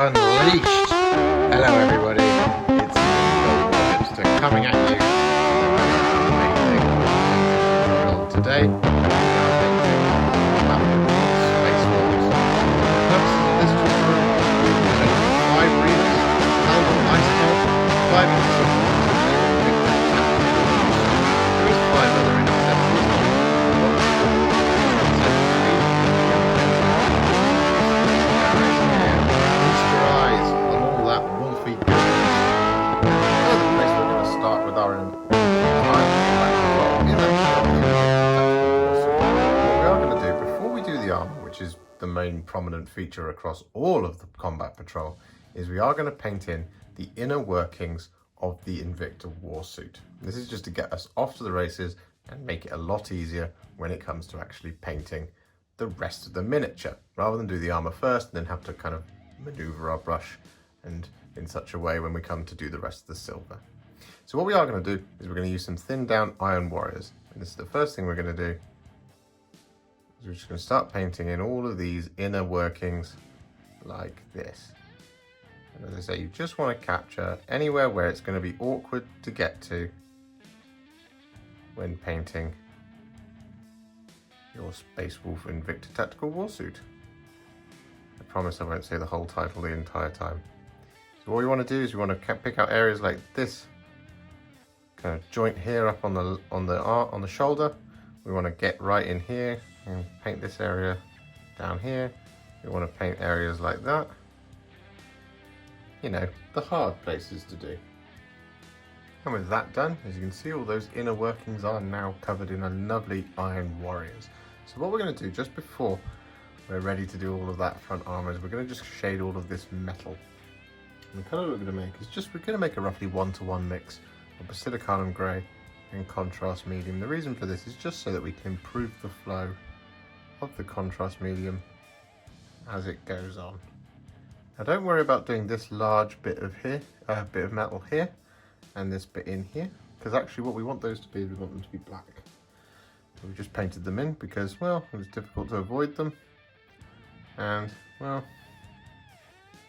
Unleashed. Hello everybody, it's the Warhipster coming at you. Amazing tutorial today. Space Wolves. For the purposes of this tutorial, we're taking 5 readers, Hound on Ice Cloud, 5 inches of there is 5 other interceptors. Which is the main prominent feature across all of the combat patrol, is we are going to paint in the inner workings of the Invicta warsuit. This is just to get us off to the races and make it a lot easier when it comes to actually painting the rest of the miniature, rather than do the armor first and then have to kind of maneuver our brush and in such a way when we come to do the rest of the silver. So what we are going to do is we're going to use some thinned down Iron Warriors, and this is the first thing we're going to do. We're just going to start painting in all of these inner workings like this. And as I say, you just want to capture anywhere where it's going to be awkward to get to when painting your Space Wolf Invicta Tactical Warsuit. I promise I won't say the whole title the entire time. So what we want to do is we want to pick out areas like this kind of joint here up on the shoulder. We want to get right in here and paint this area down here. We want to paint areas like that. You know, the hard places to do. And with that done, as you can see, all those inner workings are now covered in a lovely Iron Warriors. So what we're going to do just before we're ready to do all of that front armor is we're going to just shade all of this metal. And the colour we're going to make is we're going to make a roughly 1-to-1 mix of Basilicanum Grey and contrast medium. The reason for this is just so that we can improve the flow of the contrast medium as it goes on. Now don't worry about doing this large bit of metal here and this bit in here, because actually what we want those to be is we want them to be black. So we just painted them in because, well, it was difficult to avoid them, and well,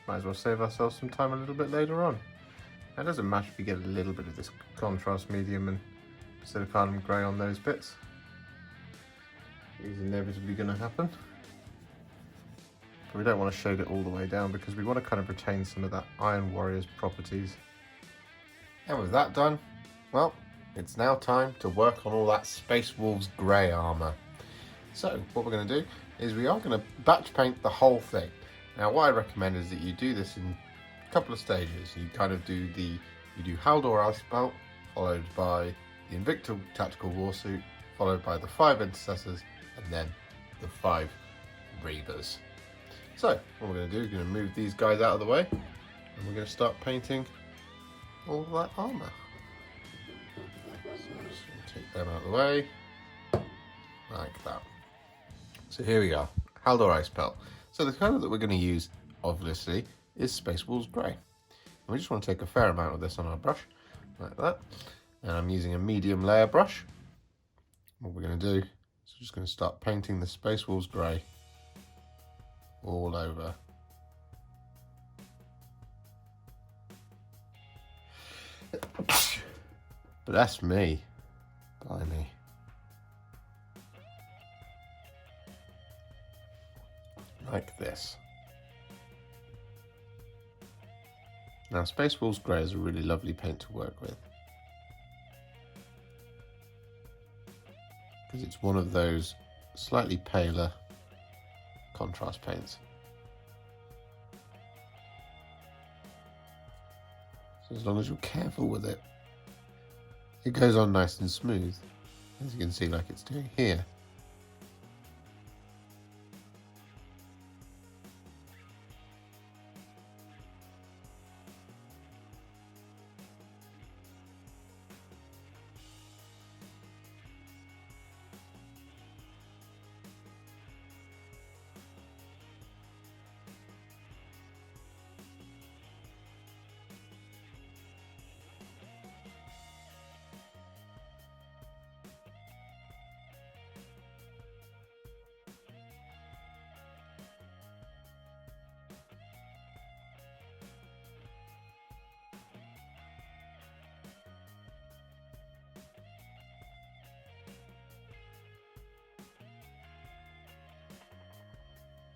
might as well save ourselves some time a little bit later on. Now, it doesn't matter if you get a little bit of this contrast medium and Basilicanum Grey on those bits. It's inevitably going to happen. But we don't want to shade it all the way down because we want to kind of retain some of that Iron Warriors properties. And with that done, well, it's now time to work on all that Space Wolves Grey armour. So what we're going to do is we are going to batch paint the whole thing. Now what I recommend is that you do this in a couple of stages. You kind of do Haldor Ice Belt, followed by the Invicta Tactical Warsuit, followed by the 5 Intercessors, and then the 5 Reavers. So what we're going to do is going to move these guys out of the way, and we're going to start painting all of that armour. So I'm just going to take them out of the way, like that. So here we are, Haldor Ice Pelt. So the colour that we're going to use, obviously, is Space Wolves Grey. And we just want to take a fair amount of this on our brush, like that. And I'm using a medium layer brush. What we're going to do is we're just going to start painting the Space Wolves Grey all over. But that's me, blimey. Like this. Now Space Wolves Grey is a really lovely paint to work with, because it's one of those slightly paler contrast paints. So as long as you're careful with it, it goes on nice and smooth, as you can see like it's doing here.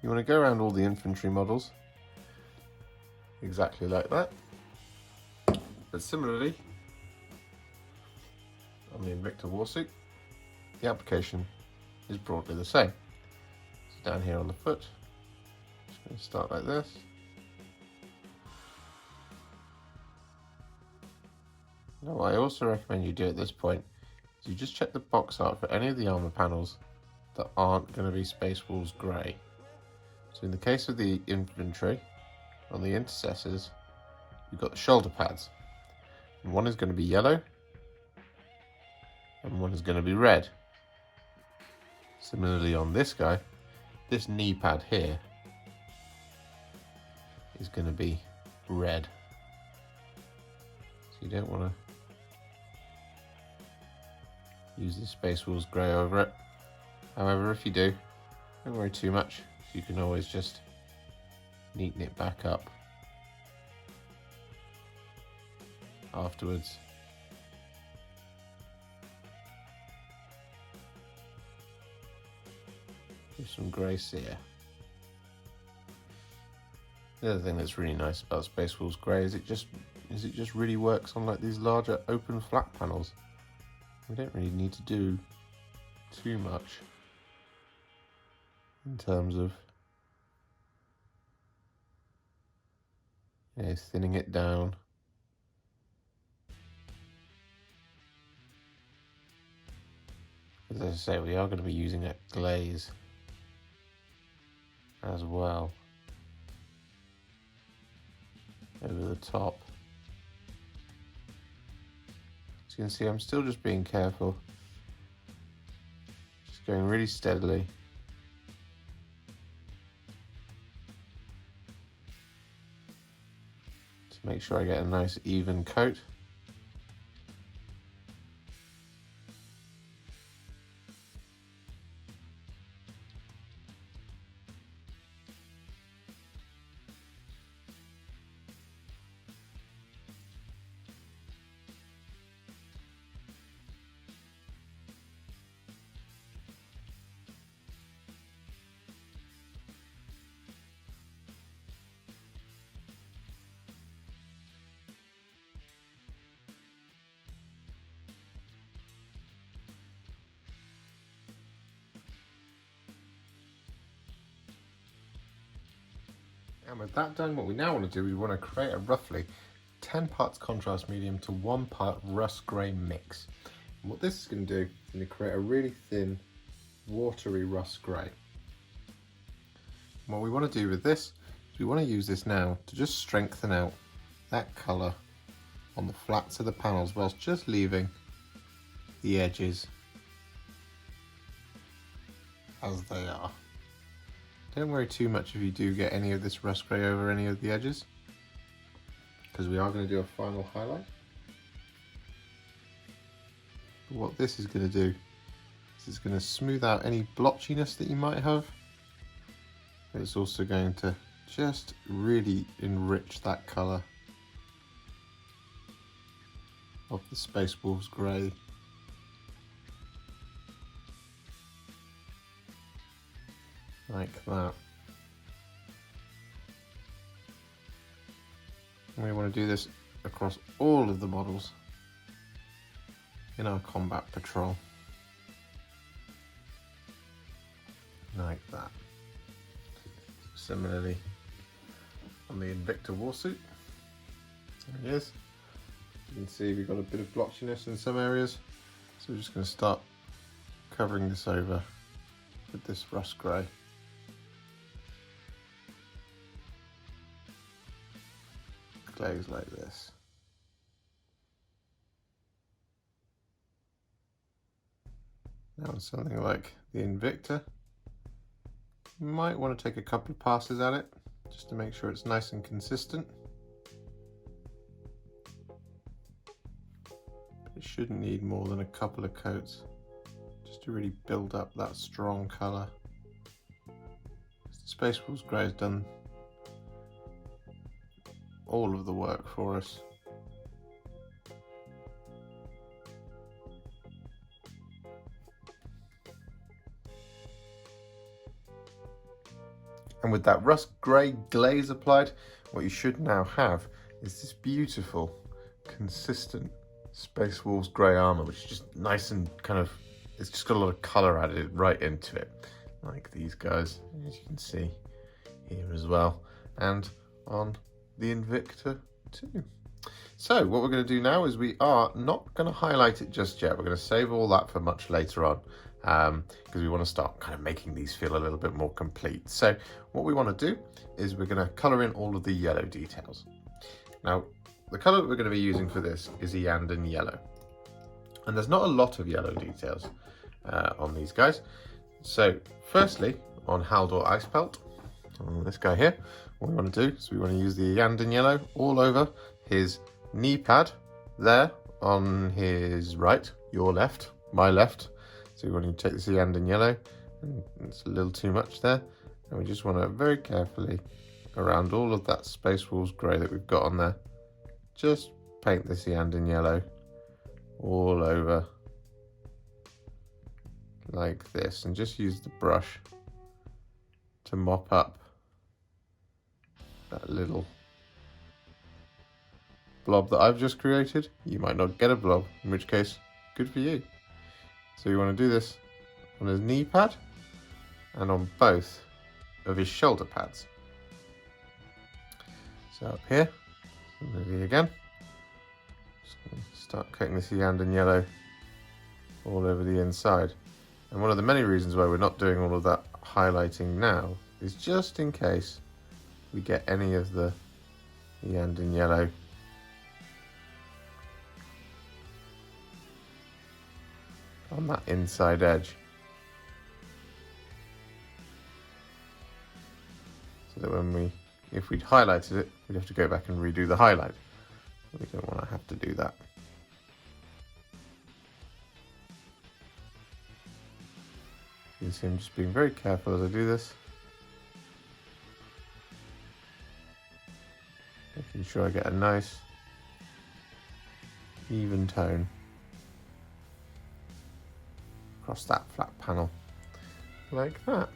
You want to go around all the infantry models exactly like that. But similarly, on the Invicta Warsuit, the application is broadly the same. So down here on the foot, just going to start like this. Now what I also recommend you do at this point is you just check the box art for any of the armour panels that aren't going to be Space Wolves Grey. So in the case of the infantry, on the intercessors, you've got the shoulder pads. And one is going to be yellow, and one is going to be red. Similarly on this guy, this knee pad here is going to be red. So you don't want to use the Space Wolves Grey over it. However, if you do, don't worry too much. You can always just neaten it back up afterwards. With some grey Seer. The other thing that's really nice about Space Wolves Grey is it just really works on like these larger open flat panels. We don't really need to do too much in terms of thinning it down. As I say, we are going to be using a glaze as well over the top. As you can see, I'm still just being careful, just going really steadily. To make sure I get a nice even coat. And with that done, what we now want to do is we want to create a roughly 10 parts contrast medium to 1 part Russ Grey mix. And what this is going to do is going to create a really thin, watery Russ Grey. And what we want to do with this is we want to use this now to just strengthen out that colour on the flats of the panels whilst just leaving the edges as they are. Don't worry too much if you do get any of this Russ Grey over any of the edges, because we are going to do a final highlight. But what this is going to do is it's going to smooth out any blotchiness that you might have. But it's also going to just really enrich that colour of the Space Wolves Grey. Like that. And we want to do this across all of the models in our combat patrol. Like that. Similarly on the Invicta Warsuit. There it is. You can see we've got a bit of blotchiness in some areas. So we're just going to start covering this over with this Russ Grey. Glaze like this. Now on something like the Invicta, you might want to take a couple of passes at it just to make sure it's nice and consistent. But it shouldn't need more than a couple of coats just to really build up that strong colour. The Space Wolves Grey has done all of the work for us. And with that Russ Grey glaze applied, what you should now have is this beautiful, consistent Space Wolves Grey armour, which is just nice and kind of, it's just got a lot of colour added right into it. Like these guys, as you can see here as well. And on the Invicta too. So what we're going to do now is we are not going to highlight it just yet. We're going to save all that for much later on because we want to start kind of making these feel a little bit more complete. So what we want to do is we're going to colour in all of the yellow details. Now, the colour that we're going to be using for this is Iyanden Yellow. And there's not a lot of yellow details on these guys. So firstly, on Haldor Ice Pelt, on this guy here, what we want to do is we want to use the Iyanden Yellow all over his knee pad there on his right, your left, my left. So we want to take this Iyanden Yellow, and it's a little too much there, and we just want to very carefully around all of that Space Wolves Grey that we've got on there, just paint this Iyanden Yellow all over like this, and just use the brush to mop up that little blob that I've just created. You might not get a blob, in which case, good for you. So you want to do this on his knee pad and on both of his shoulder pads. So up here, maybe again, just going to start coating this Iyanden Yellow all over the inside. And one of the many reasons why we're not doing all of that highlighting now is just in case we get any of the Iyanden Yellow on that inside edge, so that when if we'd highlighted it, we'd have to go back and redo the highlight. We don't want to have to do that. You can see I'm just being very careful as I do this, making sure I get a nice even tone across that flat panel, like that.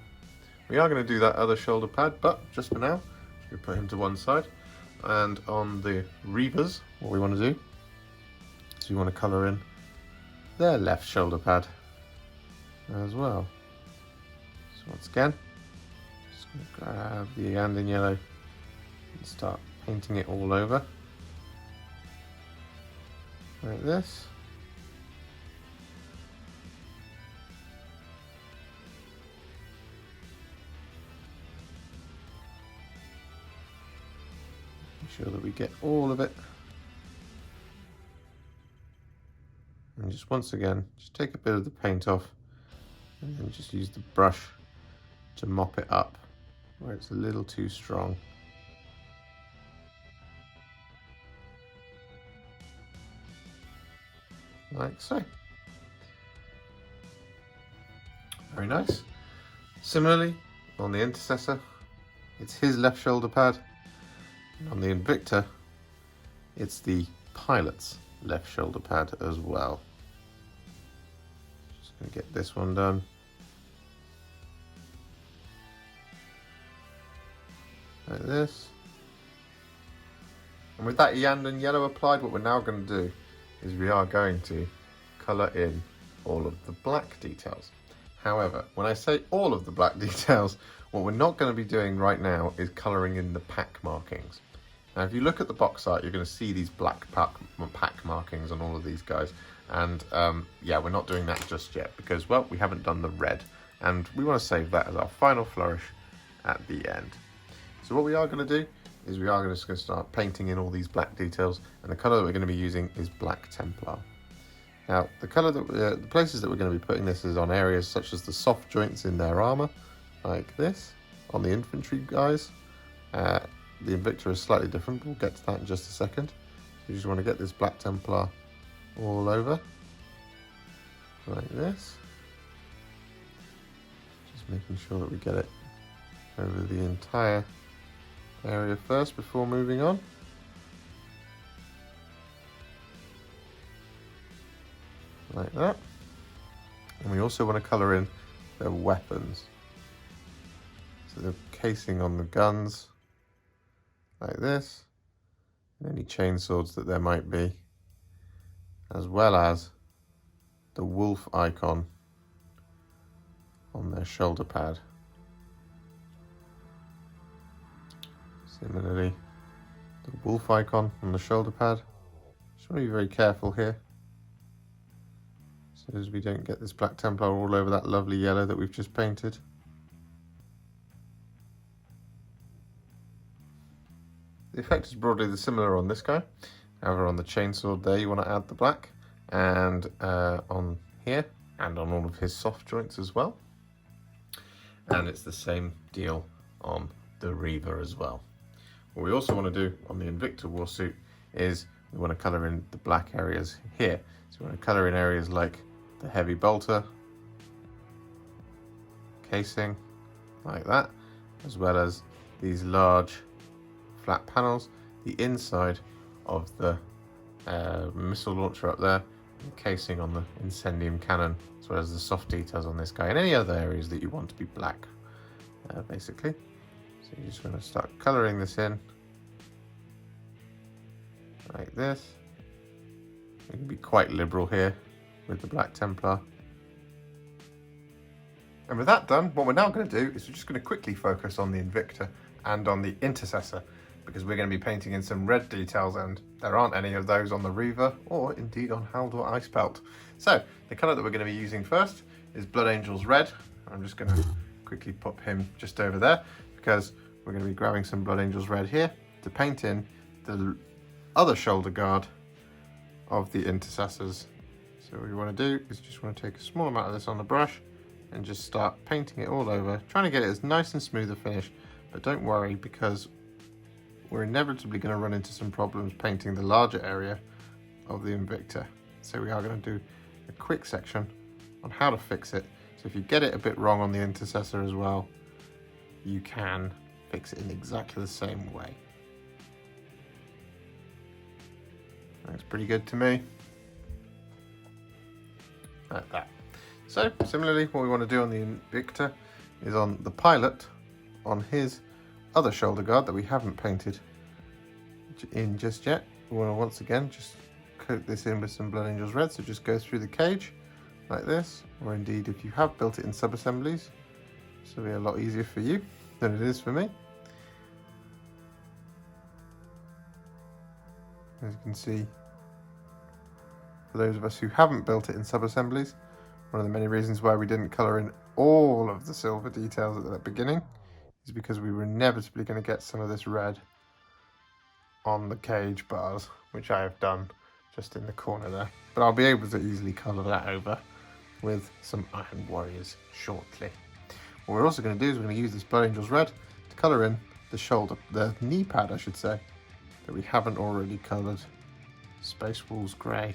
We are going to do that other shoulder pad, but just for now, we put him to one side. And on the Reavers, what we want to do is we want to colour in their left shoulder pad as well. So once again, just going to grab the Iyanden Yellow and start painting it all over, like this. Sure that we get all of it, and just once again just take a bit of the paint off and then just use the brush to mop it up where it's a little too strong. Like so. Very nice. Similarly on the Intercessor, it's his left shoulder pad. On the Invicta, it's the pilot's left shoulder pad as well. Just going to get this one done. Like this. And with that Iyanden Yellow applied, what we're now going to do is we are going to colour in all of the black details. However, when I say all of the black details, what we're not going to be doing right now is colouring in the pack markings. Now, if you look at the box art, you're going to see these black pack markings on all of these guys. And yeah, we're not doing that just yet because, well, we haven't done the red. And we want to save that as our final flourish at the end. So what we are going to do is we are going to start painting in all these black details. And the colour that we're going to be using is Black Templar. Now, the colour that the places that we're going to be putting this is on areas such as the soft joints in their armour, like this, on the infantry guys. The Invicta is slightly different, but we'll get to that in just a second. You just want to get this Black Templar all over, like this. Just making sure that we get it over the entire area first before moving on. Like that. And we also want to colour in their weapons. So the casing on the guns, like this, and any chainswords that there might be, as well as the wolf icon on their shoulder pad. Similarly, the wolf icon on the shoulder pad. Just want to be very careful here, so as we don't get this Black Templar all over that lovely yellow that we've just painted. The effect is broadly similar on this guy. However, on the chainsword there, you want to add the black, and on here, and on all of his soft joints as well. And it's the same deal on the Reaver as well. What we also want to do on the Invicta Warsuit is we want to colour in the black areas here. So we want to colour in areas like the heavy bolter, casing, like that, as well as these large flat panels, the inside of the missile launcher up there, and casing on the incendium cannon, as well as the soft details on this guy, and any other areas that you want to be black, basically. So you're just going to start colouring this in, like this. You can be quite liberal here with the Black Templar. And with that done, what we're now going to do is we're just going to quickly focus on the Invicta and on the Intercessor, because we're going to be painting in some red details, and there aren't any of those on the Reaver, or indeed on Hound or Icebelt. So the colour that we're going to be using first is Blood Angel's Red. I'm just going to quickly pop him just over there, because we're going to be grabbing some Blood Angel's Red here to paint in the other shoulder guard of the Intercessors. So what we want to do is just want to take a small amount of this on the brush and just start painting it all over, trying to get it as nice and smooth a finish. But don't worry, because we're inevitably going to run into some problems painting the larger area of the Invicta. So we are going to do a quick section on how to fix it. So if you get it a bit wrong on the Intercessor as well, you can fix it in exactly the same way. That's pretty good to me. Like that. So similarly, what we want to do on the Invicta is on the pilot, on his other shoulder guard that we haven't painted in just yet. We want to once again just coat this in with some Blood Angel's Red, so just go through the cage like this, or indeed if you have built it in sub-assemblies, this will be a lot easier for you than it is for me. As you can see, for those of us who haven't built it in sub-assemblies, one of the many reasons why we didn't colour in all of the silver details at the beginning is because we were inevitably going to get some of this red on the cage bars, which I have done just in the corner there. But I'll be able to easily colour that over with some Iron Warriors shortly. What we're also going to do is we're going to use this Blood Angel's Red to colour in the knee pad, I should say, that we haven't already coloured Space Wolves Grey,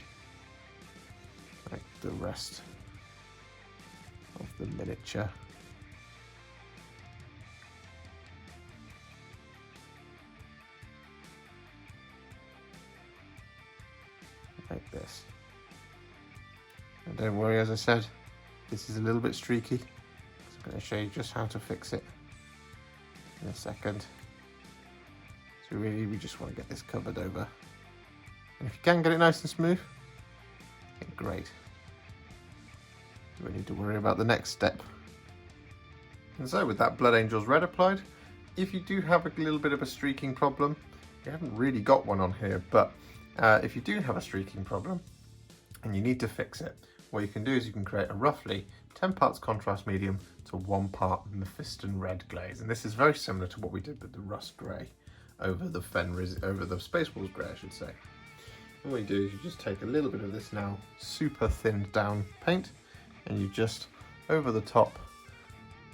like the rest of the miniature. Like this. And don't worry, as I said, this is a little bit streaky. I'm going to show you just how to fix it in a second. So really, we just want to get this covered over. And if you can get it nice and smooth, then great. We don't need to worry about the next step. And so with that Blood Angel's Red applied, if you do have a little bit of a streaking problem, we haven't really got one on here, but if you do have a streaking problem and you need to fix it, what you can do is you can create a roughly 10 parts contrast medium to 1 part Mephiston Red glaze. And this is very similar to what we did with the Russ Grey over the Space Wolves Grey, I should say. And what you do is you just take a little bit of this now super thinned down paint, and you just, over the top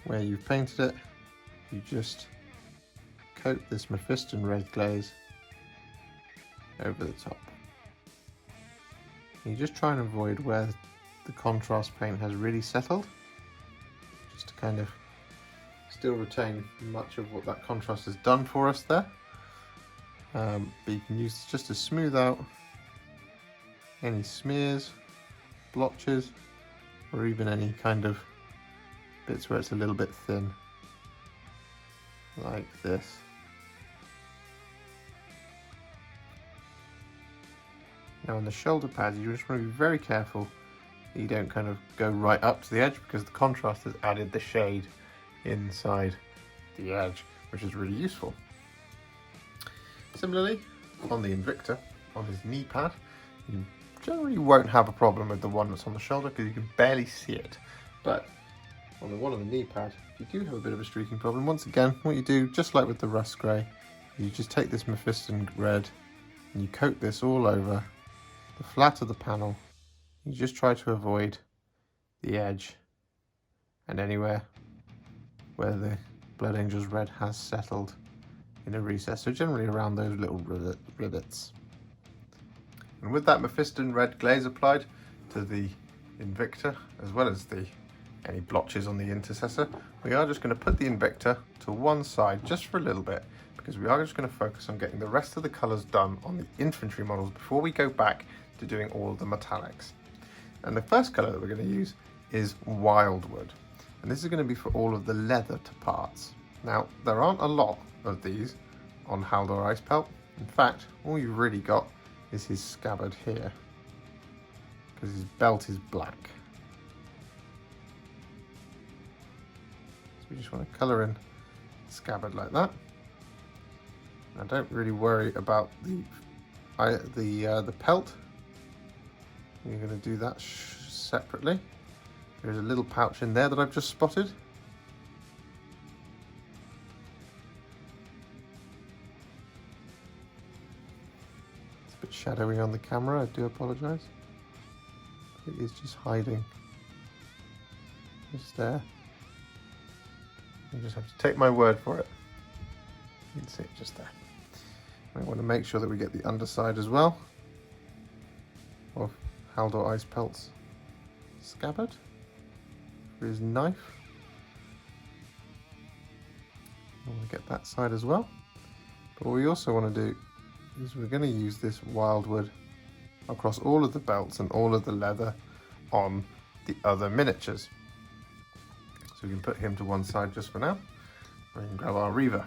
where you've painted it, you just coat this Mephiston Red glaze over the top. And you just try and avoid where the contrast paint has really settled, just to kind of still retain much of what that contrast has done for us there. But you can use this just to smooth out any smears, blotches, or even any kind of bits where it's a little bit thin. like this. Now on the shoulder pads, you just want to be very careful that you don't kind of go right up to the edge, because the contrast has added the shade inside the edge, which is really useful. Similarly, on the Invictor, on his knee pad, you generally won't have a problem with the one that's on the shoulder because you can barely see it. But on the one on the knee pad, if you do have a bit of a streaking problem, once again, what you do, just like with the Russ Grey, you just take this Mephiston Red and you coat this all over the flat of the panel. You just try to avoid the edge and anywhere where the Blood Angel's Red has settled in a recess, so generally around those little rivets. And with that Mephiston Red glaze applied to the Invictor, as well as any blotches on the Intercessor, we are just going to put the Invictor to one side just for a little bit, because we are just going to focus on getting the rest of the colours done on the infantry models before we go back to doing all of the metallics. And the first colour that we're going to use is Wyldwood, and this is going to be for all of the leather parts. Now, there aren't a lot of these on Haldor Ice Pelt. In fact, all you've really got is his scabbard here, because his belt is black. So we just want to colour in the scabbard like that. I don't really worry about the pelt. You're going to do that separately. There's a little pouch in there that I've just spotted. It's a bit shadowy on the camera, I do apologise. It is just hiding just there. You just have to take my word for it. You can see it just there. I want to make sure that we get the underside as well of Haldor Ice Pelt's scabbard for his knife. I want to get that side as well. But what we also want to do is we're going to use this Wyldwood across all of the belts and all of the leather on the other miniatures. So we can put him to one side just for now. We can grab our Reaver.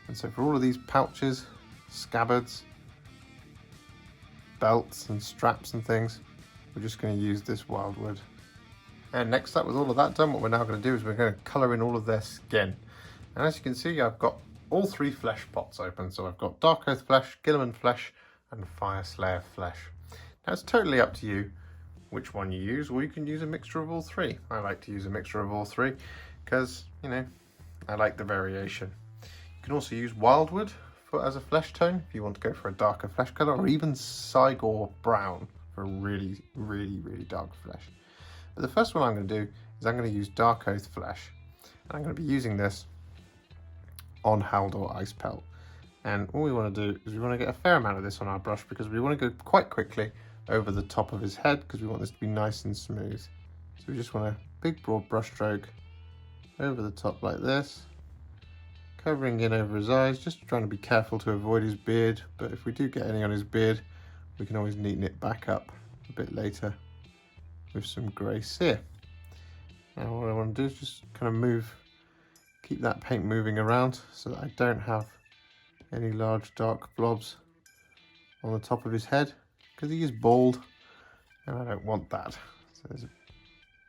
And so for all of these pouches, scabbards, belts and straps and things, we're just going to use this Wyldwood. And next up, with all of that done, what we're now going to do is we're going to colour in all of their skin. And as you can see, I've got all three flesh pots open. So I've got Darkoath Flesh, Guilliman Flesh and Fyreslayer Flesh. Now it's totally up to you which one you use, or you can use a mixture of all three. I like to use a mixture of all three because, you know, I like the variation. You can also use Wyldwood as a flesh tone if you want to go for a darker flesh colour, or even Cygor Brown for a really, really, really dark flesh. But the first one I'm going to do is I'm going to use Darkoath Flesh, and I'm going to be using this on Haldor Ice Pelt. And all we want to do is we want to get a fair amount of this on our brush, because we want to go quite quickly over the top of his head, because we want this to be nice and smooth. So we just want a big broad brush stroke over the top like this, covering in over his eyes, just trying to be careful to avoid his beard, but if we do get any on his beard, we can always neaten it back up a bit later with some grey Seer. Now what I want to do is just kind of keep that paint moving around so that I don't have any large dark blobs on the top of his head, because he is bald and I don't want that. So there's a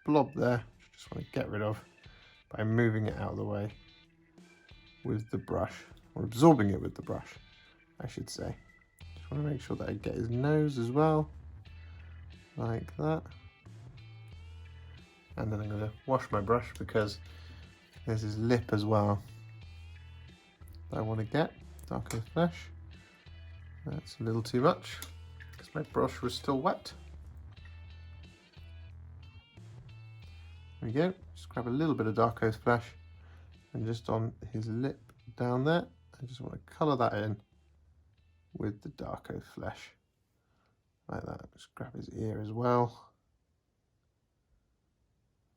blob there, which I just want to get rid of by moving it out of the way with the brush, or absorbing it with the brush, I should say. Just want to make sure that I get his nose as well, like that. And then I'm going to wash my brush, because there's his lip as well that I want to get. Darkoath Flesh. That's a little too much, because my brush was still wet. There we go. Just grab a little bit of Darkoath Flesh, and just on his lip down there, I just want to colour that in with the Darkoath Flesh. Like that. Just grab his ear as well.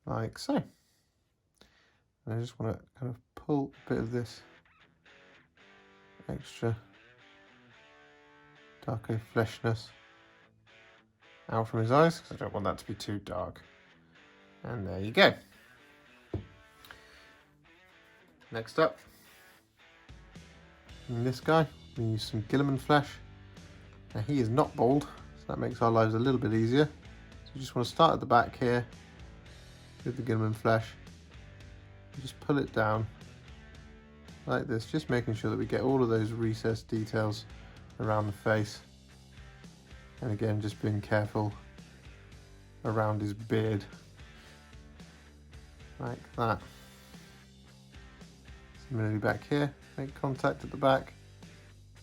Like so. And I just want to kind of pull a bit of this extra Darkoath Fleshness out from his eyes, because I don't want that to be too dark. And there you go. Next up, And this guy, we use some Guilliman Flesh. Now he is not bald, so that makes our lives a little bit easier. So you just want to start at the back here with the Guilliman Flesh. Just pull it down like this, just making sure that we get all of those recessed details around the face. And again, just being careful around his beard, like that. Similarly back here, make contact at the back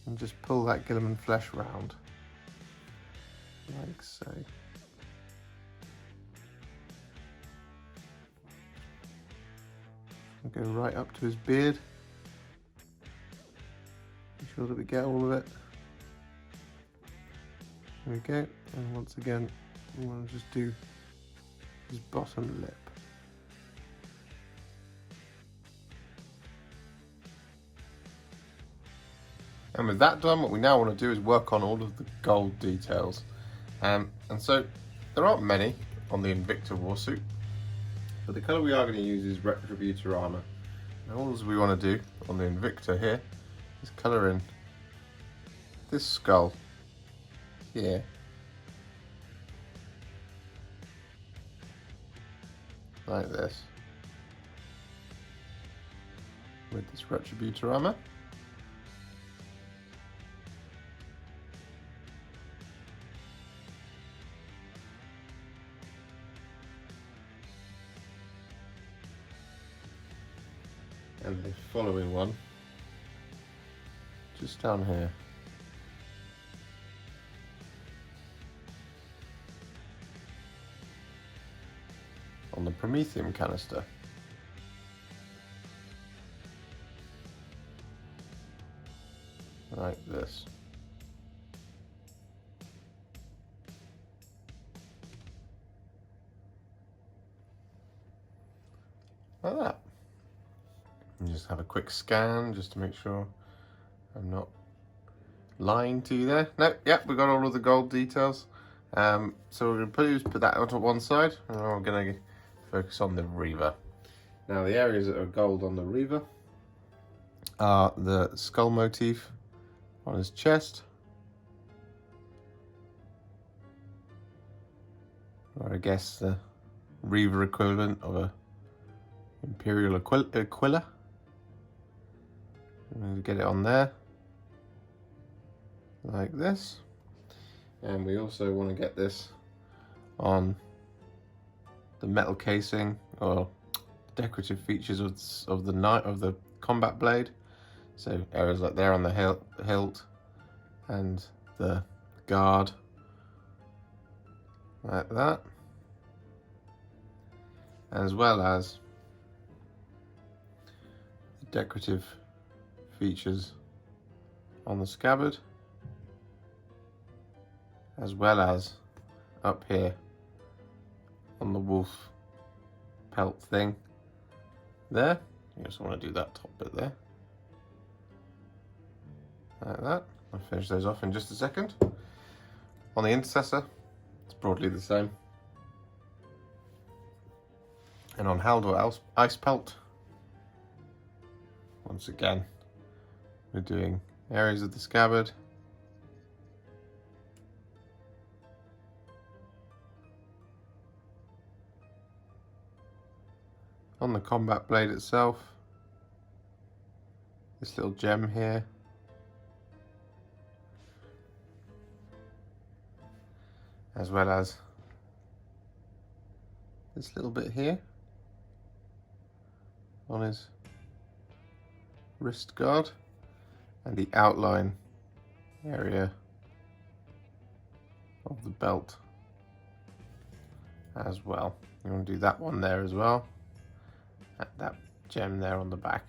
and just pull that Guilliman Flesh round, like so. And go right up to his beard. Make sure that we get all of it. There we go. And once again, we want to just do his bottom lip. And with that done, what we now want to do is work on all of the gold details. And so there aren't many on the Invicta Warsuit, but the colour we are going to use is Retributor Armour. Now all we want to do on the Invicta here is colour in this skull here, like this, with this Retributor Armour. And the following one, just down here. On the Promethium canister. Like this. Like that. And just have a quick scan just to make sure I'm not lying to you there. No, yep, we got all of the gold details. So we're going to put that onto one side, and then we're going to focus on the Reaver. Now the areas that are gold on the Reaver are the skull motif on his chest, or I guess the Reaver equivalent of a Imperial Aquila. I'm going to get it on there, like this. And we also want to get this on the metal casing or decorative features of the combat blade. So areas like there on the hilt and the guard, like that, as well as the decorative features on the scabbard, as well as up here on the wolf pelt thing there. You just want to do that top bit there, like that. I'll finish those off in just a second. On the intercessor, it's broadly the same. And on Haldor Ice Pelt, once again, we're doing areas of the scabbard, on the combat blade itself, this little gem here, as well as this little bit here on his wrist guard, and the outline area of the belt as well. You want to do that one there as well, that gem there on the back.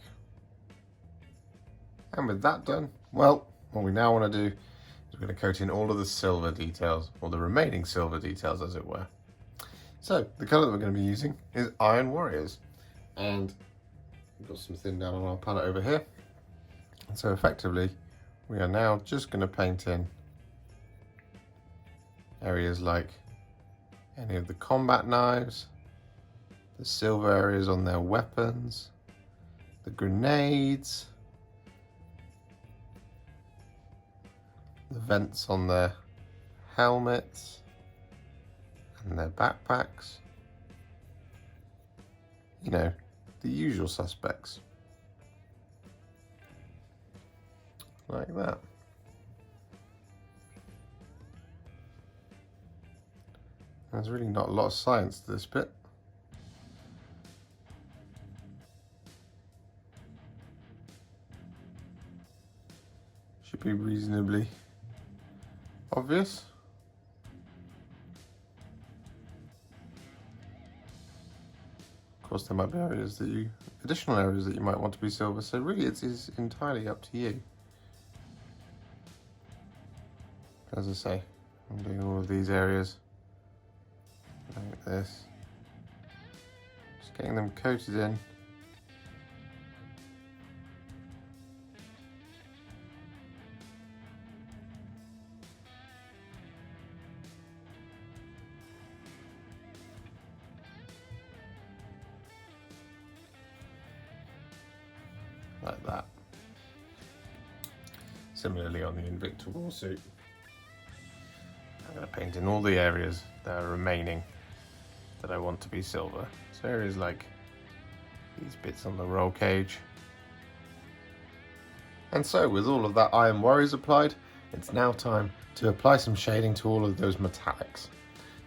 And with that done, well, what we now want to do is we're going to coat in all of the silver details, or the remaining silver details as it were. So the colour that we're going to be using is Iron Warriors, and we've got some thin down on our palette over here. And so effectively we are now just going to paint in areas like any of the combat knives, the silver areas on their weapons, the grenades, the vents on their helmets and their backpacks. You know, the usual suspects. Like that. There's really not a lot of science to this bit. Should be reasonably obvious. Of course, there might be additional areas that you might want to be silver, so really it is entirely up to you. As I say, I'm doing all of these areas like this, just getting them coated in. Like that. Similarly on the Invicta Warsuit, I'm going to paint in all the areas that are remaining that I want to be silver. So areas like these bits on the roll cage. And so with all of that Iron Warriors applied, it's now time to apply some shading to all of those metallics.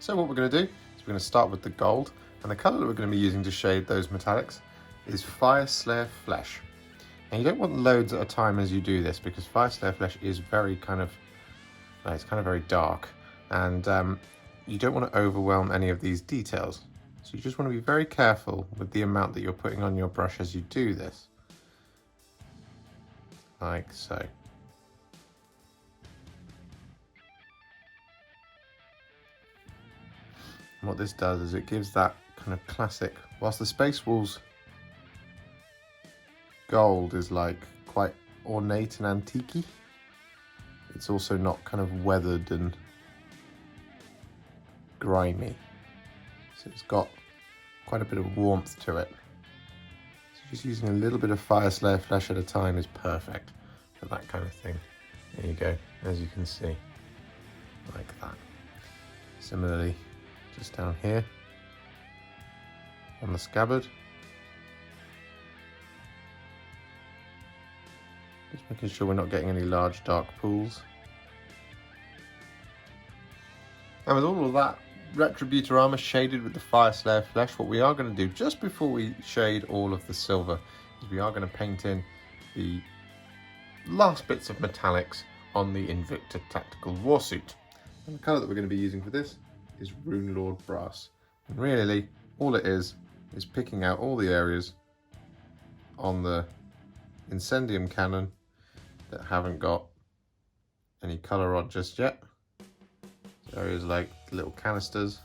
So what we're going to do is we're going to start with the gold, and the colour that we're going to be using to shade those metallics is Fyreslayer Flesh. And you don't want loads at a time as you do this, because Fyreslayer Flesh is very it's very dark, and you don't want to overwhelm any of these details. So you just want to be very careful with the amount that you're putting on your brush as you do this. Like so. And what this does is it gives that kind of classic, whilst the Space Wolves gold is like quite ornate and antique-y, it's also not kind of weathered and grimy. So it's got quite a bit of warmth to it. So just using a little bit of Fyreslayer Flesh at a time is perfect for that kind of thing. There you go, as you can see, like that. Similarly, just down here on the scabbard. Just making sure we're not getting any large dark pools. And with all of that Retributor Armour shaded with the Fyreslayer Flesh, what we are going to do just before we shade all of the silver is we are going to paint in the last bits of metallics on the Invicta Tactical Warsuit. And the colour that we're going to be using for this is Runelord Brass. And really, all it is picking out all the areas on the Incendium cannon that haven't got any colour on just yet. So areas like little canisters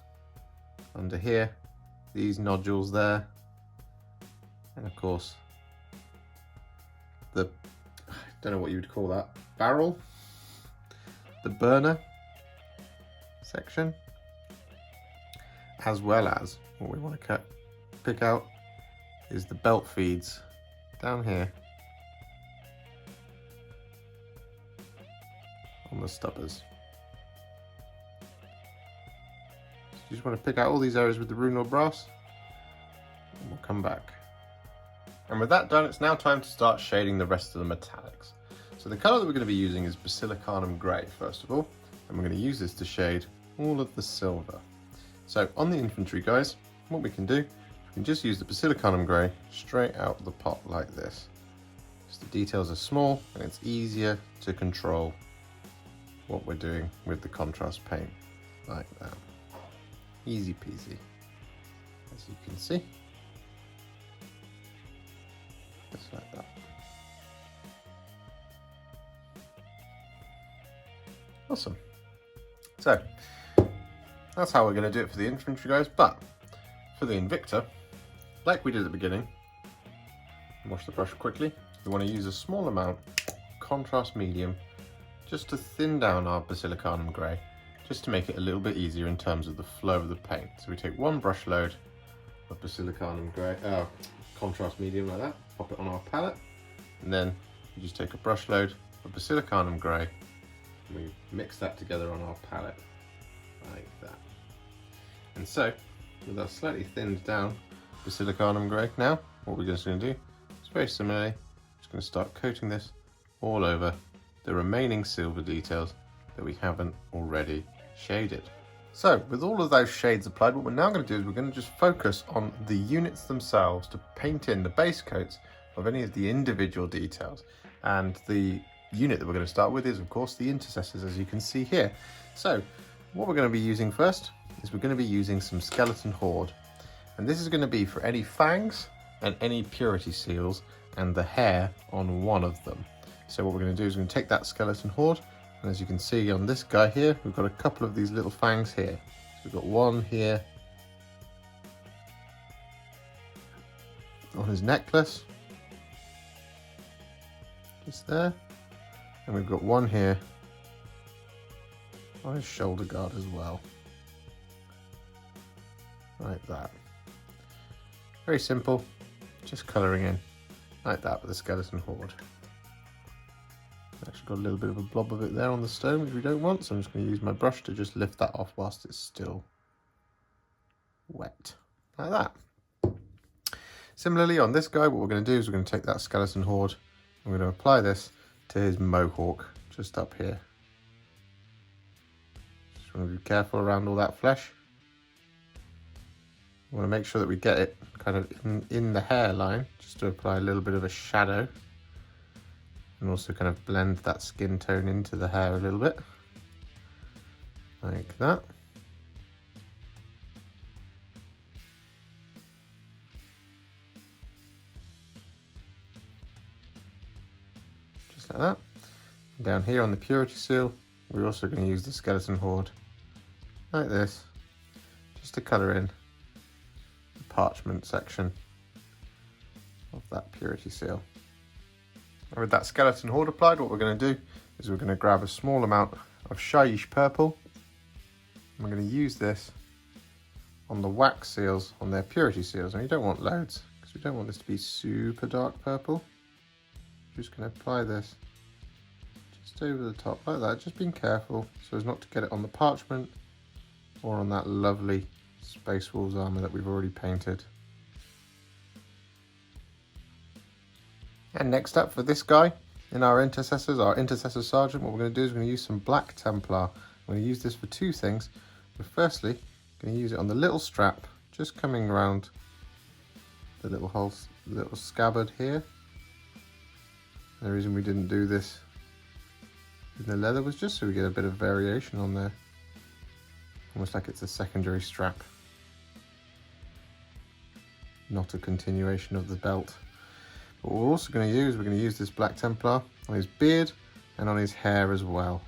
under here, these nodules there, and of course the, I don't know what you would call that, barrel, the burner section, as well as what we want to pick out is the belt feeds down here on the stubbers. You just want to pick out all these areas with the Runelord Brass, and we'll come back. And with that done, it's now time to start shading the rest of the metallics. So the colour that we're going to be using is Basilicanum Grey, first of all, and we're going to use this to shade all of the silver. So on the infantry, guys, what we can do, we can just use the Basilicanum Grey straight out of the pot like this. Just the details are small, and it's easier to control what we're doing with the contrast paint, like that. Easy peasy, as you can see, just like that. Awesome. So that's how we're going to do it for the infantry, guys. But for the Invicta, like we did at the beginning, wash the brush quickly. We want to use a small amount contrast medium just to thin down our Basilicanum Grey, just to make it a little bit easier in terms of the flow of the paint. So we take one brush load of Basilicanum Grey, contrast medium like that, pop it on our palette, and then you just take a brush load of Basilicanum Grey And we mix that together on our palette, like that. And so, with our slightly thinned down Basilicanum Grey, now what we're just going to do is very similarly, just going to start coating this all over the remaining silver details that we haven't already shaded. So with all of those shades applied, what we're now going to do is we're going to just focus on the units themselves to paint in the base coats of any of the individual details. And the unit that we're going to start with is of course the intercessors, as you can see here. So what we're going to be using first is we're going to be using some skeleton horde. And this is going to be for any fangs and any purity seals and the hair on one of them. So what we're going to do is we're going to take that skeleton horde, and as you can see on this guy here, we've got a couple of these little fangs here. So we've got one here on his necklace, just there, and we've got one here on his shoulder guard as well, like that. Very simple, just colouring in like that with the skeleton horde. Actually got a little bit of a blob of it there on the stone, which we don't want, so I'm just going to use my brush to just lift that off whilst it's still wet, like that. Similarly on this guy, what we're going to do is we're going to take that skeleton horde and we're going to apply this to his mohawk just up here. Just want to be careful around all that flesh. We want to make sure that we get it kind of in the hairline, just to apply a little bit of a shadow. And also kind of blend that skin tone into the hair a little bit, like that. Just like that. And down here on the purity seal, we're also going to use the skeleton horde, like this, just to colour in the parchment section of that purity seal. And with that skeleton horde applied, what we're going to do is we're going to grab a small amount of Shyish Purple. And we're going to use this on the wax seals, on their purity seals. And you don't want loads, because we don't want this to be super dark purple. I'm just going to apply this just over the top like that, just being careful so as not to get it on the parchment or on that lovely Space Wolves armour that we've already painted. And next up for this guy in our intercessors, our intercessor sergeant, what we're going to do is we're going to use some black Templar. I'm going to use this for two things. But firstly, I'm going to use it on the little strap, just coming around the little hole, little scabbard here. And the reason we didn't do this in the leather was just so we get a bit of variation on there, almost like it's a secondary strap, not a continuation of the belt. What we're also going to use, we're going to use this black Templar on his beard and on his hair as well.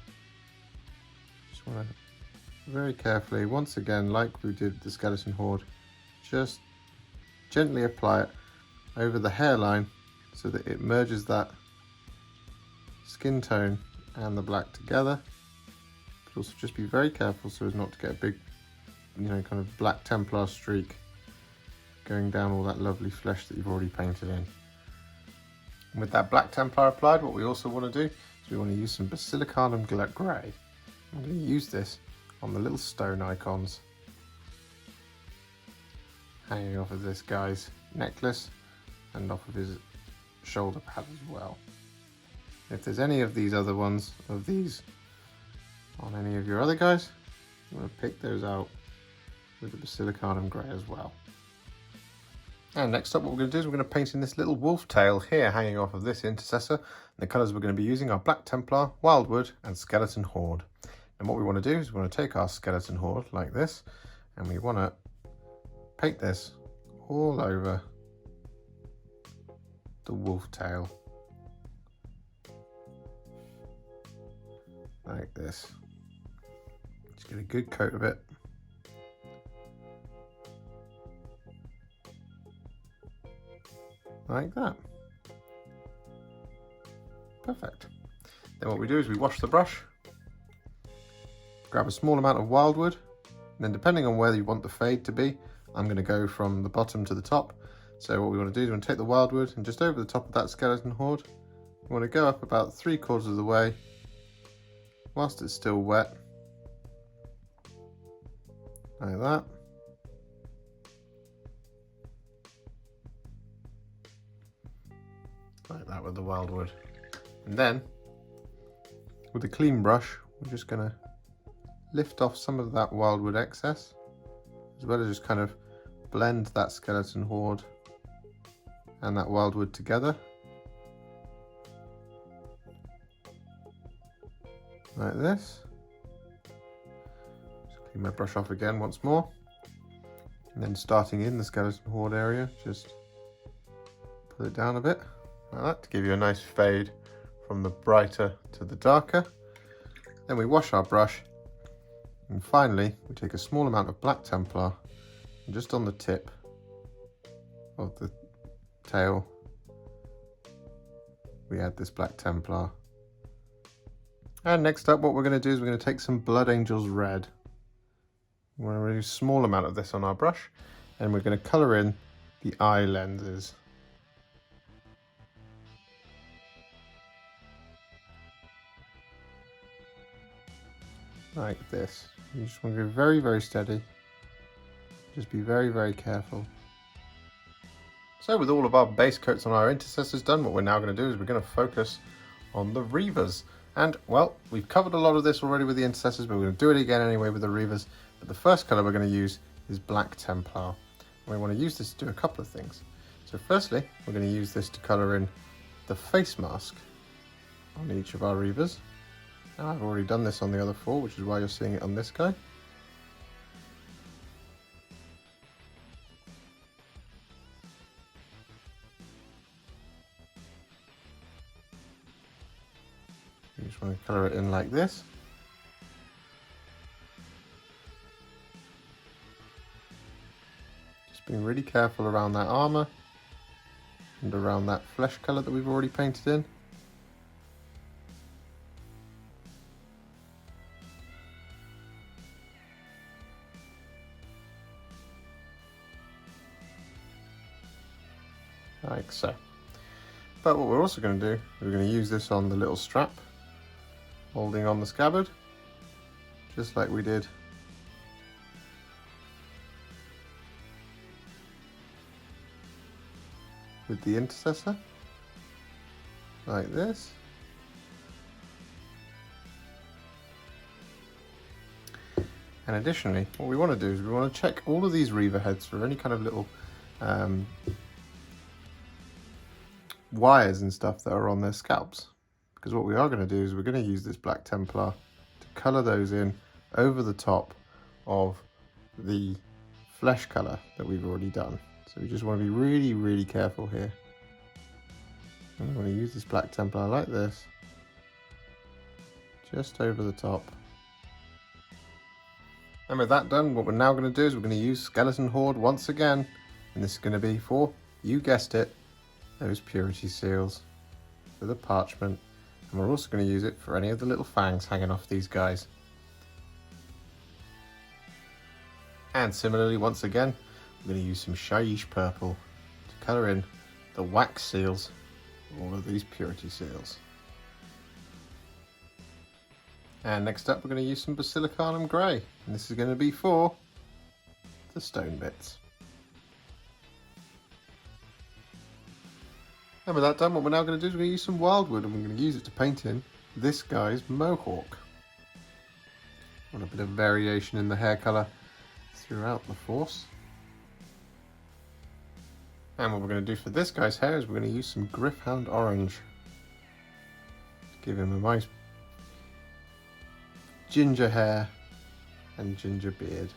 Just want to very carefully, once again, like we did the skeleton horde, just gently apply it over the hairline so that it merges that skin tone and the black together. But also just be very careful so as not to get a big, kind of black Templar streak going down all that lovely flesh that you've already painted in. And with that black Templar applied, what we also want to do is we want to use some Basilicanum Grey. I'm going to use this on the little stone icons hanging off of this guy's necklace and off of his shoulder pad as well. If there's any of these other ones, of these on any of your other guys, you want to pick those out with the Basilicanum Grey as well. And next up, what we're going to do is we're going to paint in this little wolf tail here hanging off of this intercessor. And the colours we're going to be using are Black Templar, Wyldwood and Skeleton Horde. And what we want to do is we want to take our Skeleton Horde like this, and we want to paint this all over the wolf tail, like this. Just get a good coat of it. Like that. Perfect. Then what we do is we wash the brush, grab a small amount of Wyldwood, and then depending on where you want the fade to be, I'm going to go from the bottom to the top. So what we want to do is we want to take the Wyldwood and just over the top of that skeleton horde, we want to go up about 3/4 of the way whilst it's still wet, like that. Like that with the Wyldwood. And then, with a clean brush, we're just going to lift off some of that Wyldwood excess, as well as just kind of blend that skeleton horde and that Wyldwood together. Like this. Just clean my brush off again once more. And then starting in the skeleton horde area, just pull it down a bit, like that, to give you a nice fade from the brighter to the darker. Then we wash our brush, and finally we take a small amount of Black Templar, and just on the tip of the tail we add this Black Templar. And next up, what we're going to do is we're going to take some Blood Angels Red. We're going to use a small amount of this on our brush, and we're going to colour in the eye lenses. Like this. You just want to go very, very steady. Just be very, very careful. So with all of our base coats on our intercessors done, what we're now going to do is we're going to focus on the Reavers. And, well, we've covered a lot of this already with the intercessors, but we're going to do it again anyway with the Reavers. But the first colour we're going to use is Black Templar. And we want to use this to do a couple of things. So firstly, we're going to use this to colour in the face mask on each of our Reavers. Now, I've already done this on the other four, which is why you're seeing it on this guy. You just want to colour it in like this. Just being really careful around that armour and around that flesh colour that we've already painted in. Like so. But what we're also going to do, we're going to use this on the little strap holding on the scabbard, just like we did with the intercessor, like this. And additionally, what we want to do is we want to check all of these Reaver heads for any kind of little wires and stuff that are on their scalps, because what we are going to do is we're going to use this Black Templar to colour those in over the top of the flesh colour that we've already done. So we just want to be really, really careful here. And we want to use this Black Templar like this, just over the top. And with that done, what we're now going to do is we're going to use Skeleton Horde once again, and this is going to be for, you guessed it, those purity seals for the parchment, and we're also going to use it for any of the little fangs hanging off these guys. And similarly, once again, we're going to use some Shyish Purple to colour in the wax seals for all of these purity seals. And next up, we're going to use some Basilicanum Grey, and this is going to be for the stone bits. And with that done, what we're now going to do is we're going to use some Wyldwood, and we're going to use it to paint in this guy's mohawk. Want a bit of variation in the hair colour throughout the force. And what we're going to do for this guy's hair is we're going to use some Gryph Hound Orange to give him a nice ginger hair and ginger beard.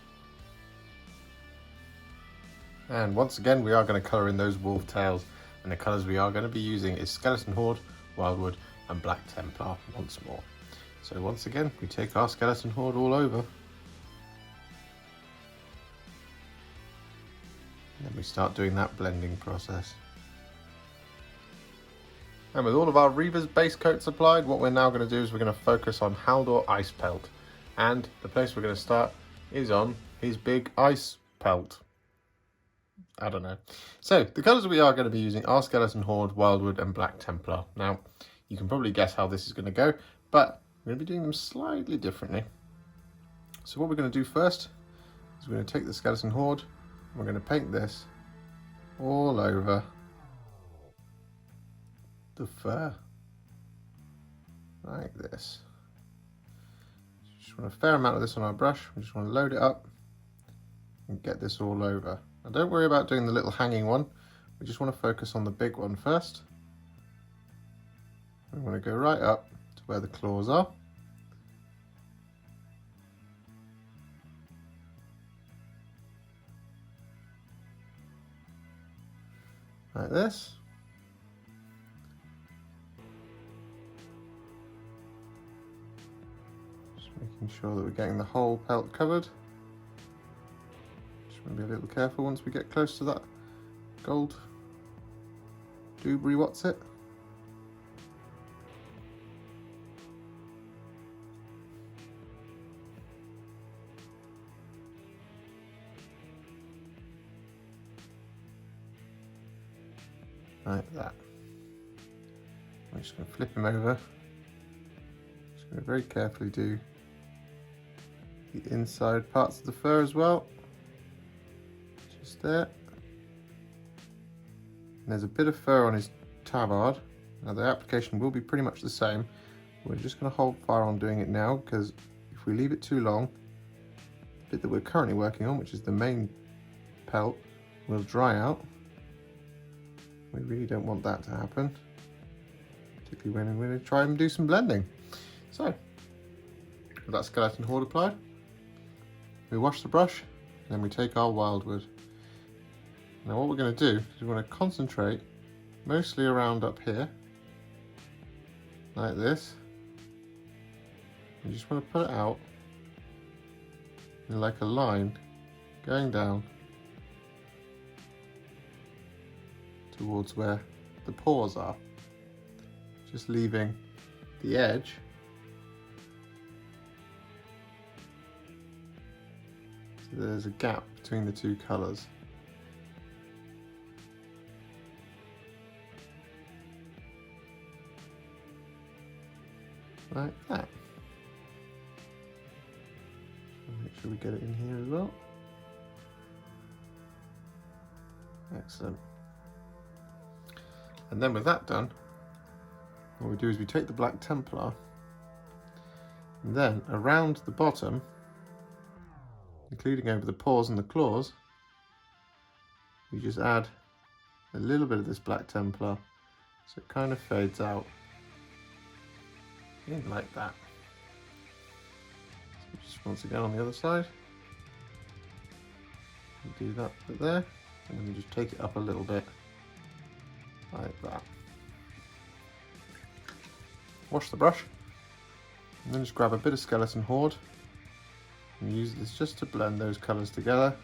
And once again, we are going to colour in those wolf tails, and the colours we are going to be using is Skeleton Horde, Wyldwood and Black Templar once more. So once again, we take our Skeleton Horde all over, and then we start doing that blending process. And with all of our Reaver's base coats applied, what we're now going to do is we're going to focus on Haldor Ice Pelt. And the place we're going to start is on his big ice pelt. I don't know. So the colours we are going to be using are Skeleton Horde, Wyldwood and Black Templar. Now, you can probably guess how this is going to go, but we're going to be doing them slightly differently. So what we're going to do first is we're going to take the skeleton horde and we're going to paint this all over the fur, like this. Just want a fair amount of this on our brush. We just want to load it up and get this all over. Now don't worry about doing the little hanging one. We just want to focus on the big one first. We want to go right up to where the claws are. Like this. Just making sure that we're getting the whole pelt covered. Just want to be a little careful once we get close to that gold doobry what's it. Like that. I'm just going to flip him over. Just going to very carefully do the inside parts of the fur as well. Just there. And there's a bit of fur on his tabard. Now the application will be pretty much the same. We're just going to hold fire on doing it now, because if we leave it too long, the bit that we're currently working on, which is the main pelt, will dry out. We really don't want that to happen, particularly when we're going to try and do some blending. So, with that skeleton horde applied, we wash the brush, and then we take our Wyldwood. Now what we're going to do is we want to concentrate mostly around up here, like this. You just want to put it out in like a line going down towards where the paws are, just leaving the edge so there's a gap between the two colours. Like that. Make sure we get it in here as well. Excellent. And then with that done, what we do is we take the black Templar, and then around the bottom, including over the paws and the claws, we just add a little bit of this black Templar, so it kind of fades out in like that. So just once again on the other side, we do that bit there, and then we just take it up a little bit. Like that. Wash the brush, and then just grab a bit of skeleton horde and use this just to blend those colours together.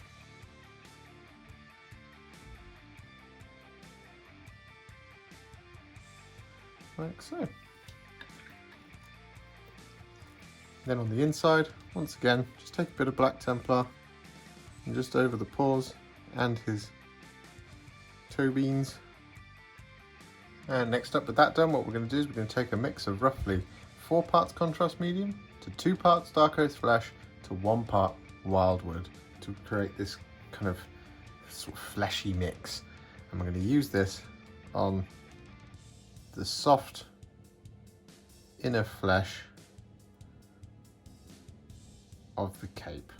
Like so. Then on the inside, once again, just take a bit of black Templar and just over the paws and his toe beans. And next up, with that done, what we're going to do is we're going to take a mix of roughly 4 parts contrast medium to 2 parts Darkoath Flesh to 1 part Wyldwood to create this kind of sort of fleshy mix. And we're going to use this on the soft inner flesh of the cape.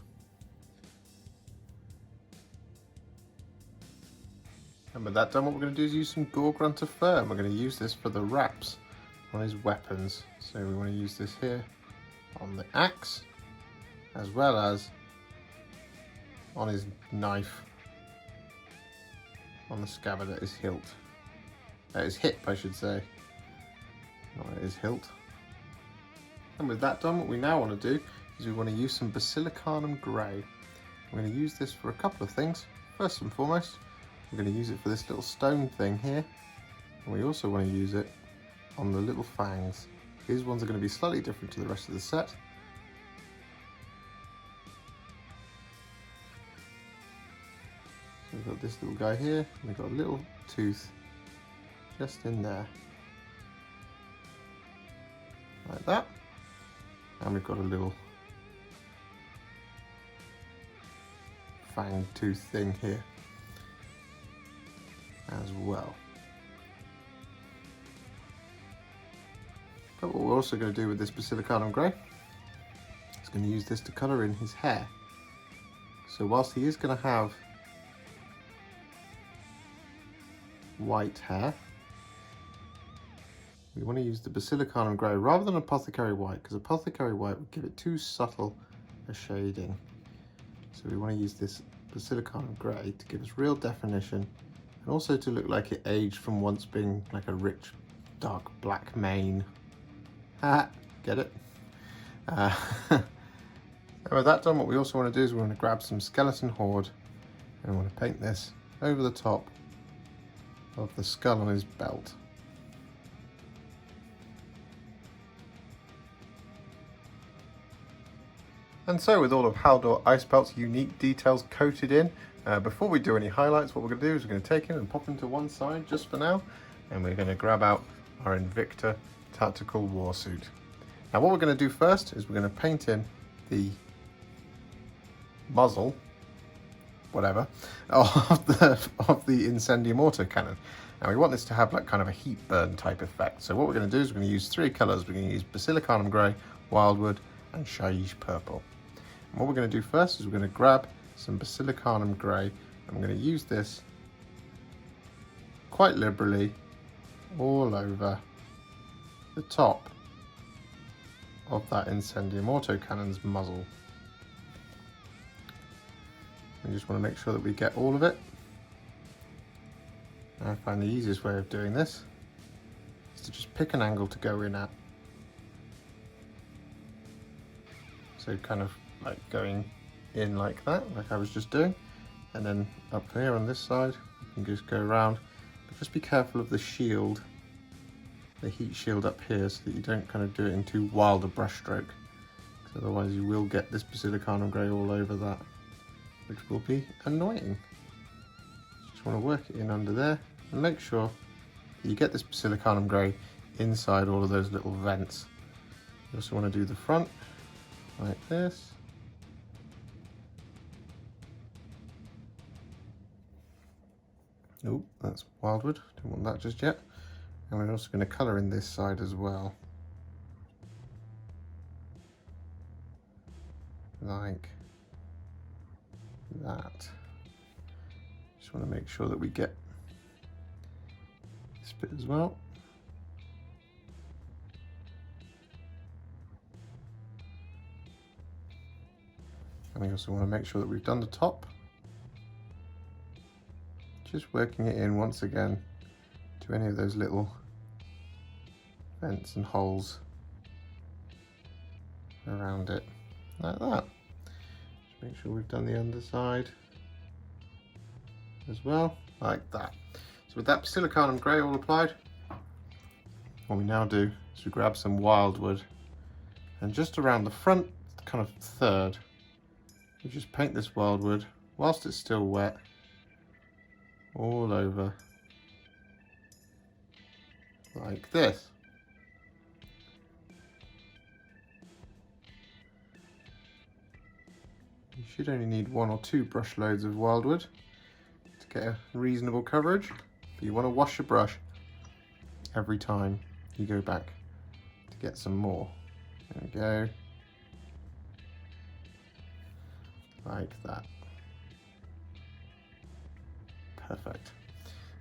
And with that done, what we're going to do is use some Gore Grunta Fur, and we're going to use this for the wraps on his weapons. So we want to use this here on the axe, as well as on his knife, on the scabbard at his hilt. At his hip, I should say. Not at his hilt. And with that done, what we now want to do is we want to use some Basilicanum Grey. We're going to use this for a couple of things. First and foremost, we're going to use it for this little stone thing here, and we also want to use it on the little fangs. These ones are going to be slightly different to the rest of the set. So we've got this little guy here, and we've got a little tooth just in there, like that. And we've got a little fang tooth thing here as well. But what we're also going to do with this Basilicanum Grey is going to use this to colour in his hair. So whilst he is going to have white hair, we want to use the Basilicanum Grey rather than Apothecary White, because Apothecary White would give it too subtle a shading. So we want to use this Basilicanum Grey to give us real definition, and also to look like it aged from once being like a rich dark black mane. Get it? And with that done, what we also want to do is we want to grab some Skeleton Horde and we want to paint this over the top of the skull on his belt. And so with all of Haldor Icebelt's unique details coated in, before we do any highlights, what we're going to do is we're going to take him and pop him to one side just for now, and we're going to grab out our Invicta Tactical Warsuit. Now what we're going to do first is we're going to paint in the muzzle, whatever, of the Incendium Autocannon. Now we want this to have like kind of a heat burn type effect. So what we're going to do is we're going to use three colours. We're going to use Basilicanum Grey, Wyldwood and Shyish Purple. And what we're going to do first is we're going to grab some Basilicanum Grey and we're going to use this quite liberally all over the top of that Incendium Autocannon's muzzle. We just want to make sure that we get all of it. I find the easiest way of doing this is to just pick an angle to go in at. So kind of like going in like that, like I was just doing. And then up here on this side, you can just go around. But just be careful of the shield, the heat shield up here, so that you don't kind of do it in too wild a brush stroke. Because otherwise you will get this Basilicanum Grey all over that, which will be annoying. Just want to work it in under there and make sure that you get this Basilicanum Grey inside all of those little vents. You also want to do the front like this. Oh, that's Wyldwood, don't want that just yet. And we're also going to colour in this side as well. Like that. Just want to make sure that we get this bit as well. And we also want to make sure that we've done the top. Just working it in once again to any of those little vents and holes around it, like that. Just make sure we've done the underside as well, like that. So with that Basilicanum Grey all applied, what we now do is we grab some Wyldwood and just around the front kind of third, we just paint this Wyldwood whilst it's still wet all over like this. You should only need 1 or 2 brush loads of Wyldwood to get a reasonable coverage, but you want to wash your brush every time you go back to get some more. There we go, like that. Perfect.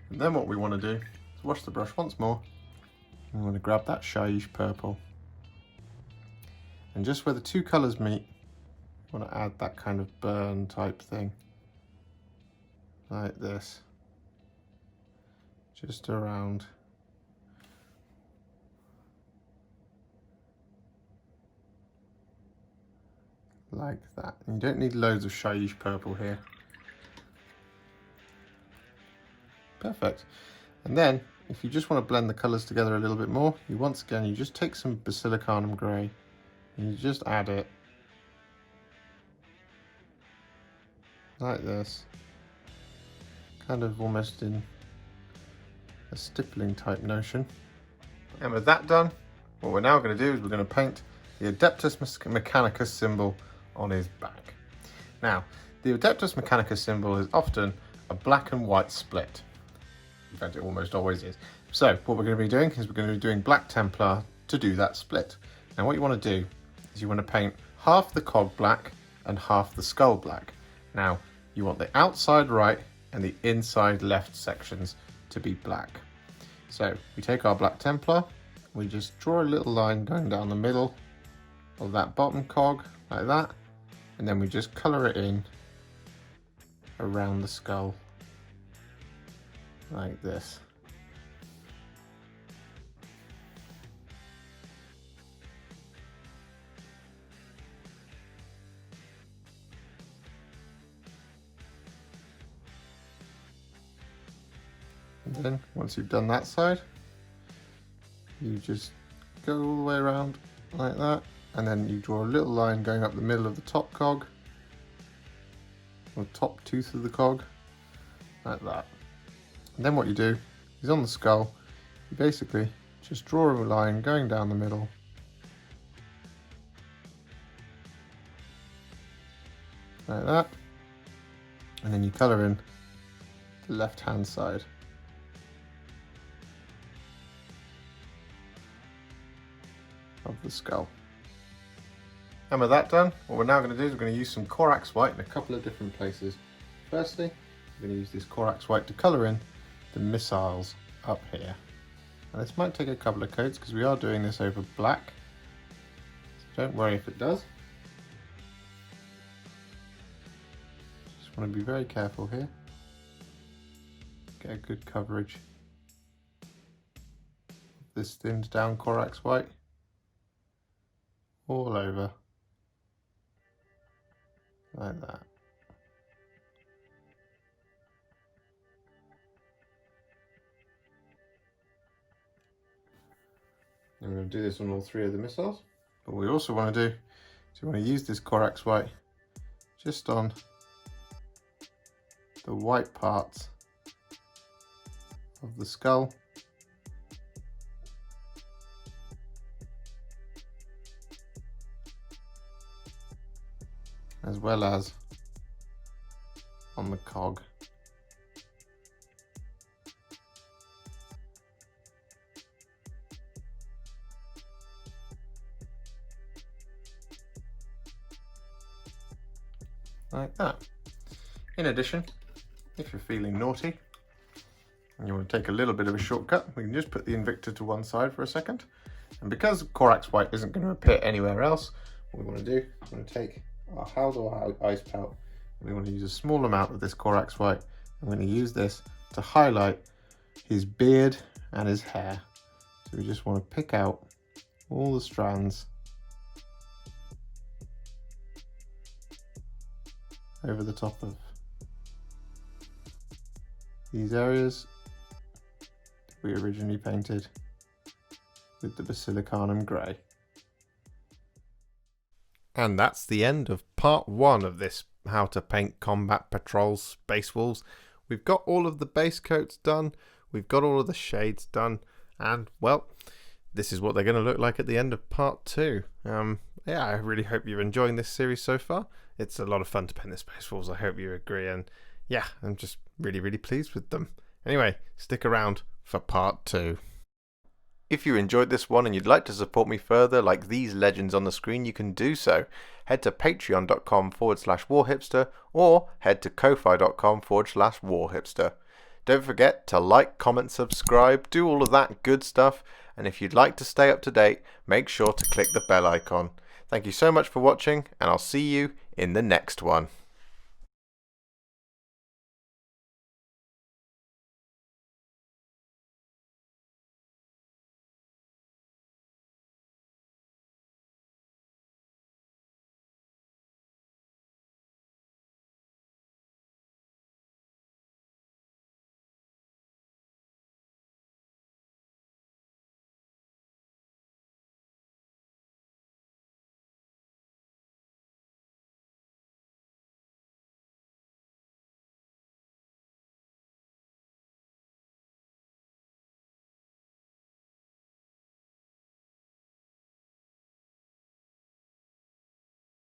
And then what we want to do is wash the brush once more. We want to grab that Shyish Purple, and just where the two colours meet, we want to add that kind of burn type thing, like this, just around. Like that. And you don't need loads of Shyish Purple here. Perfect. And then if you just want to blend the colours together a little bit more, you just take some Basilicanum Grey and you just add it like this, kind of almost in a stippling type notion. And with that done, what we're now going to do is we're going to paint the Adeptus Mechanicus symbol on his back. Now, the Adeptus Mechanicus symbol is often a black and white split. In fact, it almost always is. So what we're going to be doing is we're going to be doing Black Templar to do that split. Now what you want to do is you want to paint half the cog black and half the skull black. Now you want the outside right and the inside left sections to be black. So we take our Black Templar, we just draw a little line going down the middle of that bottom cog like that, and then we just colour it in around the skull like this. And then once you've done that side, you just go all the way around like that, and then you draw a little line going up the middle of the top cog, or top tooth of the cog, like that. And then what you do is on the skull, you basically just draw a line going down the middle, like that, and then you colour in the left hand side. Of the skull. And with that done, what we're now going to do is we're going to use some Corax White in a couple of different places. Firstly, we're going to use this Corax White to colour in the missiles up here. Now this might take a couple of coats because we are doing this over black, so don't worry if it does. Just want to be very careful here. Get a good coverage of this thinned down Corax White all over, like that. And we're going to do this on all three of the missiles. But what we also want to do is we want to use this Corax White just on the white parts of the skull, as well as on the cog. Like that. In addition, if you're feeling naughty and you want to take a little bit of a shortcut, we can just put the Invicta to one side for a second. And because Corax White isn't going to appear anywhere else, what we want to do, we're going to take our Haldor Ice Pout. We want to use a small amount of this Corax White. I'm going to use this to highlight his beard and his hair. So we just want to pick out all the strands over the top of these areas that we originally painted with the Basilicanum Grey. And that's the end of part 1 of this How to Paint Combat Patrols Space Wolves. We've got all of the base coats done, we've got all of the shades done, and well, this is what they're going to look like at the end of part 2. Yeah, I really hope you're enjoying this series so far. It's a lot of fun to paint the Space Wolves, I hope you agree, and yeah, I'm just really pleased with them. Anyway, stick around for part 2. If you enjoyed this one and you'd like to support me further like these legends on the screen, you can do so. Head to patreon.com/warhipster or head to ko-fi.com/warhipster. Don't forget to like, comment, subscribe, do all of that good stuff, and if you'd like to stay up to date, make sure to click the bell icon. Thank you so much for watching, and I'll see you in the next one.